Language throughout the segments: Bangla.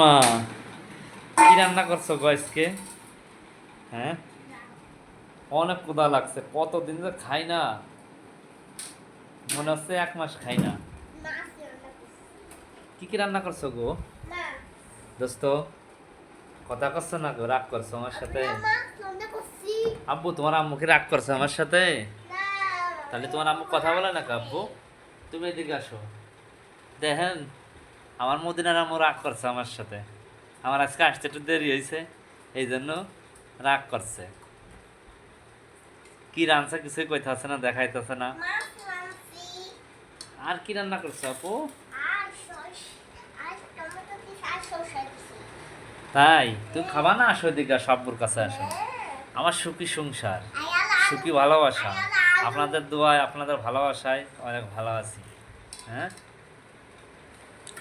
মা, কি রান্না করছো গো আজকে? হ্যাঁ, অনেক ক্ষুধা লাগছে, কতদিন যে খাই না, মনে হচ্ছে 1 মাস খাই না। কি কি রান্না করছো গো? দোস্ত, কথা করছো না গো, রাগ করছো আমার সাথে? আব্বু, তোমার আম্মু কি রাগ করছো আমার সাথে? তাহলে তোমার আম্মু কথা বলে না কে আব্বু? তুমি এদিকে আসো, দেখেন আমার মদিনার আম্মু রাগ করছে আমার সাথে। আমার আজকে আসতে একটু দেরি হয়েছে, এই জন্য রাগ করছে। কি রান্না কিছুই কইতাছে না, দেখাইতেছে না। আর কি রান্না করছো আপু? তাই তুই খাবা না? আসো এদিকে, আসো আব্বুর কাছে আসো। আমার সুখী সংসার, সুখী ভালোবাসা, আপনাদের দোয়ায় আপনাদের ভালোবাসায় অনেক ভালো আছি। হ্যাঁ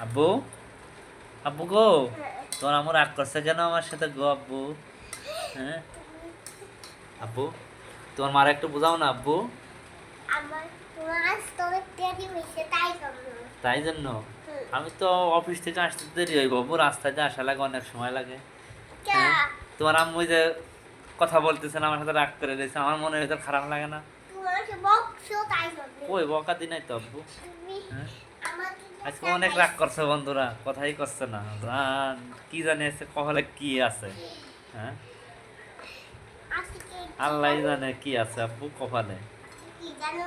আব্বু, আব্বু গো, তোমার আমার রাগ করছে কেন আমার সাথে গো আব্বু? হ্যাঁ আব্বু, তোমার মারা একটু বোঝাও না আব্বু। তাই জন্য আমি তো অফিস থেকে আসতে দেরি হয় বাবু, রাস্তায় যে আসা লাগে, অনেক সময় লাগে। হ্যাঁ, তোমার আম্মু ওই যে কথা বলতেছেন আমার সাথে, রাগ করে দিয়েছে, আমার মনে ভিতর খারাপ লাগে না? ওই বকা দি নাই তো আব্বু। হ্যাঁ, আজকে অনেক রাগ করছে বন্ধুরা, কথাই করছে না, জান কি জানি আছে কপালে কি আছে। হ্যাঁ, আল্লাহ জানে কি আছে আব্বু কপালে।